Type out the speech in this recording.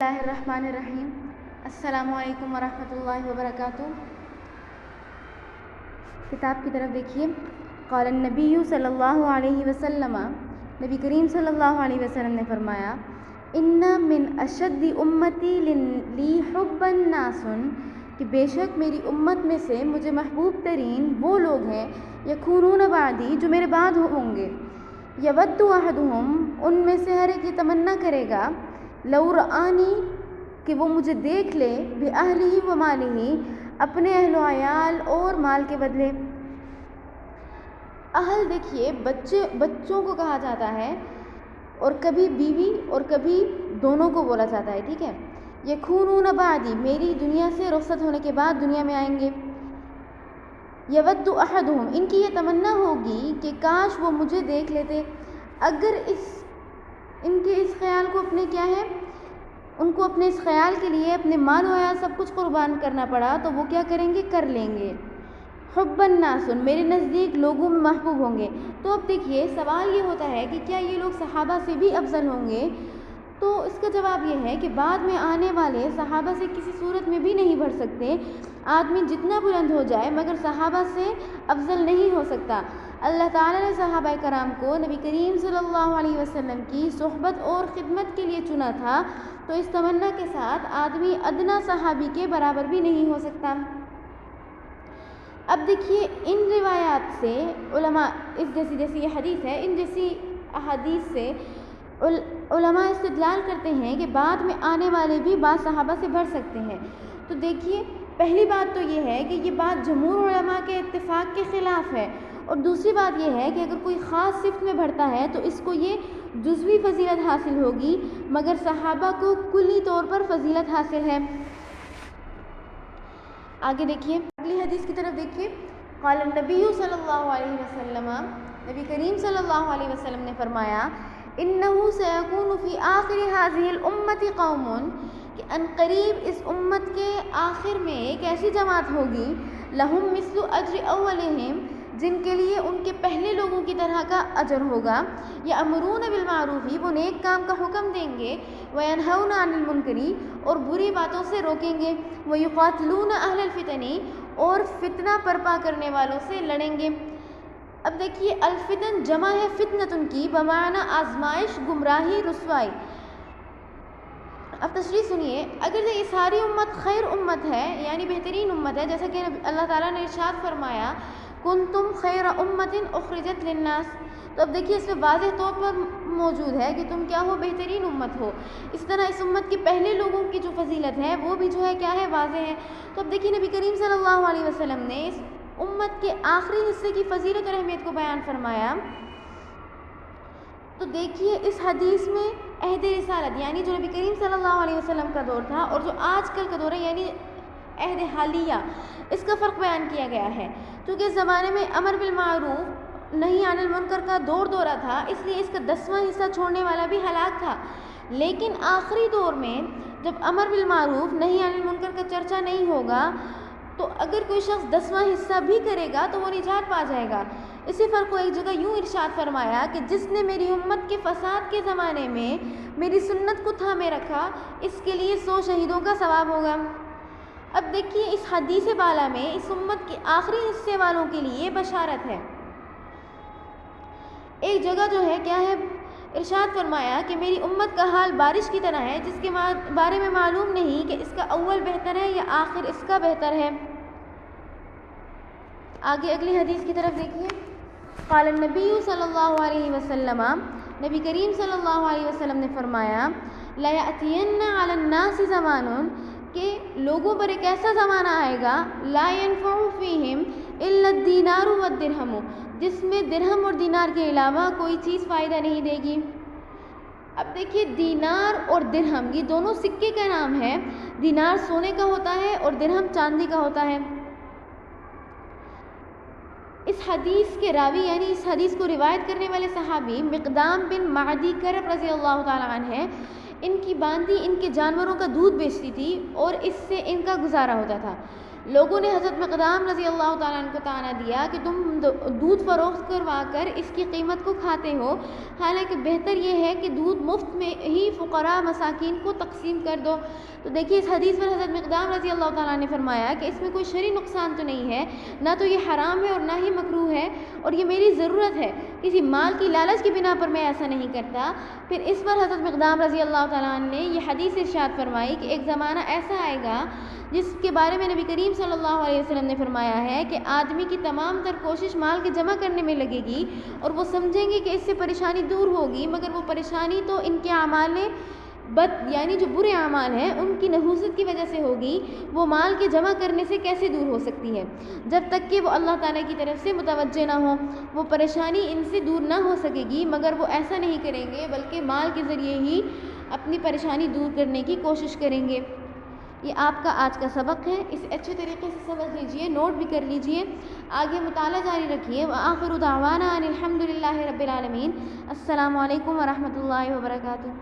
اللہ الرحمن الرحیم۔ السلام علیکم ورحمۃ اللہ وبرکاتہ۔ کتاب کی طرف دیکھیے۔ قال النبی صلی اللہ علیہ وسلم، نبی کریم صلی اللہ علیہ وسلم نے فرمایا، ان من اشد امتی لی حبا ناس، کہ بے شک میری امت میں سے مجھے محبوب ترین وہ لوگ ہیں، یکونون بعدی، جو میرے بعد ہوں گے، یود احدہم، ان میں سے ہر ایک یہ تمنا کرے گا، لو رآنی، کہ وہ مجھے دیکھ لے، بأہلہ و مالہ، اپنے اہل و عیال اور مال کے بدلے۔ اہل دیکھیے بچوں کو کہا جاتا ہے، اور کبھی بیوی اور کبھی دونوں کو بولا جاتا ہے، ٹھیک ہے۔ یکونون بعدی، میری دنیا سے رخصت ہونے کے بعد دنیا میں آئیں گے۔ یود احدہم، ان کی یہ تمنا ہوگی کہ کاش وہ مجھے دیکھ لیتے۔ اگر ان کے اس خیال کو اپنے کیا ہے، ان کو اپنے اس خیال کے لیے اپنے مال و عیال سب کچھ قربان کرنا پڑا تو وہ کیا کریں گے، کر لیں گے۔ حب الناس، میرے نزدیک لوگوں میں محبوب ہوں گے۔ تو اب دیکھیے سوال یہ ہوتا ہے کہ کیا یہ لوگ صحابہ سے بھی افضل ہوں گے؟ تو اس کا جواب یہ ہے کہ بعد میں آنے والے صحابہ سے کسی صورت میں بھی نہیں بڑھ سکتے۔ آدمی جتنا بلند ہو جائے مگر صحابہ سے افضل نہیں ہو سکتا۔ اللہ تعالیٰ نے صحابہ کرام کو نبی کریم صلی اللہ علیہ وسلم کی صحبت اور خدمت کے لیے چنا تھا، تو اس تمنا کے ساتھ آدمی ادنا صحابی کے برابر بھی نہیں ہو سکتا۔ اب دیکھیے ان روایات سے علماء، اس جیسی یہ حدیث ہے، ان جیسی احادیث سے علماء استدلال کرتے ہیں کہ بعد میں آنے والے بھی بعض صحابہ سے بڑھ سکتے ہیں۔ تو دیکھیے پہلی بات تو یہ ہے کہ یہ بات جمہور علماء کے اتفاق کے خلاف ہے، اور دوسری بات یہ ہے کہ اگر کوئی خاص صفت میں بڑھتا ہے تو اس کو یہ جزوی فضیلت حاصل ہوگی، مگر صحابہ کو کلی طور پر فضیلت حاصل ہے۔ آگے دیکھیے اگلی حدیث کی طرف دیکھیے۔ قال النبی صلی اللہ علیہ وسلم، نبی کریم صلی اللہ علیہ وسلم نے فرمایا، انہ سیکون فی آخر هذه الامة قوم، کہ ان قریب اس امت کے آخر میں ایک ایسی جماعت ہوگی، لہم مثل اجر اولہم، جن کے لیے ان کے پہلے لوگوں کی طرح کا اجر ہوگا، یامرون بالمعروف، وہ نیک کام کا حکم دیں گے، وینہون عن المنکر، اور بری باتوں سے روکیں گے، ویقاتلون اہل الفتن، اور فتنہ برپا کرنے والوں سے لڑیں گے۔ اب دیکھیے الفتن جمع ہے فتنتن کی، بمعنی آزمائش، گمراہی، رسوائی۔ اب تشریح سنیے، اگر یہ ساری امت خیر امت ہے، یعنی بہترین امت ہے، جیسا کہ اللہ تعالیٰ نے ارشاد فرمایا، کنتم خیر امت اخرجت للناس، تو اب دیکھیے اس میں واضح طور پر موجود ہے کہ تم کیا ہو، بہترین امت ہو۔ اس طرح اس امت کے پہلے لوگوں کی جو فضیلت ہے وہ بھی جو ہے کیا ہے، واضح ہے۔ تو اب دیکھیے نبی کریم صلی اللہ علیہ وسلم نے اس امت کے آخری حصے کی فضیلت اور اہمیت کو بیان فرمایا۔ تو دیکھیے اس حدیث میں عہد رسالت، یعنی جو نبی کریم صلی اللہ علیہ وسلم کا دور تھا، اور جو آج کل کا دور ہے یعنی عہد حالیہ، اس کا فرق بیان کیا گیا ہے۔ کیونکہ اس زمانے میں امر بالمعروف نہی عن المنکر کا دورہ تھا، اس لیے اس کا 10واں حصہ چھوڑنے والا بھی ہلاک تھا۔ لیکن آخری دور میں جب امر بالمعروف نہی عن المنکر کا چرچا نہیں ہوگا، تو اگر کوئی شخص 10واں حصہ بھی کرے گا تو وہ نجات پا جائے گا۔ اسی فرق کو ایک جگہ یوں ارشاد فرمایا کہ جس نے میری امت کے فساد کے زمانے میں میری سنت کو تھامے رکھا، اس کے لیے 100 شہیدوں کا ثواب ہوگا۔ اب دیکھیے اس حدیث بالا میں اس امت کے آخری حصے والوں کے لیے بشارت ہے۔ ایک جگہ جو ہے کیا ہے، ارشاد فرمایا کہ میری امت کا حال بارش کی طرح ہے، جس کے بارے میں معلوم نہیں کہ اس کا اول بہتر ہے یا آخر اس کا بہتر ہے۔ آگے اگلی حدیث کی طرف دیکھیے۔ قال النبی صلی اللہ علیہ وسلم، نبی کریم صلی اللہ علیہ وسلم نے فرمایا، لَيَأْتِيَنَّ عَلَى النَّاسِ زَمَانٌ، کہ لوگوں پر ایک ایسا زمانہ آئے گا، لَا يَنْفَعُ فِيهِمْ إِلَّا الدِّينَارُ وَالدِّرْهَمُ، جس میں درہم اور دینار کے علاوہ کوئی چیز فائدہ نہیں دے گی۔ اب دیکھیے دینار اور درہم یہ دونوں سکے کا نام ہے، دینار سونے کا ہوتا ہے اور درہم چاندی کا ہوتا ہے۔ اس حدیث کے راوی یعنی اس حدیث کو روایت کرنے والے صحابی مقدام بن معدی کرب رضی اللہ تعالیٰ عنہ ہیں۔ ان کی باندی ان کے جانوروں کا دودھ بیچتی تھی اور اس سے ان کا گزارا ہوتا تھا۔ لوگوں نے حضرت مقدام رضی اللہ تعالیٰ عنہ کو طعنہ دیا کہ تم دودھ فروخت کروا کر اس کی قیمت کو کھاتے ہو، حالانکہ بہتر یہ ہے کہ دودھ مفت میں ہی فقراء مساکین کو تقسیم کر دو۔ تو دیکھیے اس حدیث پر حضرت مقدام رضی اللہ تعالیٰ نے فرمایا کہ اس میں کوئی شرعی نقصان تو نہیں ہے، نہ تو یہ حرام ہے اور نہ ہی مکروہ ہے، اور یہ میری ضرورت ہے، کسی مال کی لالچ کی بنا پر میں ایسا نہیں کرتا۔ پھر اس پر حضرت مقدام رضی اللہ تعالیٰ عنہ نے یہ حدیث ارشاد فرمائی کہ ایک زمانہ ایسا آئے گا جس کے بارے میں نبی کریم صلی اللہ علیہ وسلم نے فرمایا ہے کہ آدمی کی تمام تر کوشش مال کے جمع کرنے میں لگے گی، اور وہ سمجھیں گے کہ اس سے پریشانی دور ہوگی، مگر وہ پریشانی تو ان کے اعمال بد یعنی جو برے اعمال ہیں ان کی نحوست کی وجہ سے ہوگی، وہ مال کے جمع کرنے سے کیسے دور ہو سکتی ہے؟ جب تک کہ وہ اللہ تعالیٰ کی طرف سے متوجہ نہ ہو، وہ پریشانی ان سے دور نہ ہو سکے گی، مگر وہ ایسا نہیں کریں گے بلکہ مال کے ذریعے ہی اپنی پریشانی دور کرنے کی کوشش کریں گے۔ یہ آپ کا آج کا سبق ہے، اسے اچھے طریقے سے سمجھ لیجئے، نوٹ بھی کر لیجئے، آگے مطالعہ جاری رکھیے۔ وآخر دعوانا ان الحمد للہ رب العالمین۔ السلام علیکم ورحمۃ اللہ وبرکاتہ۔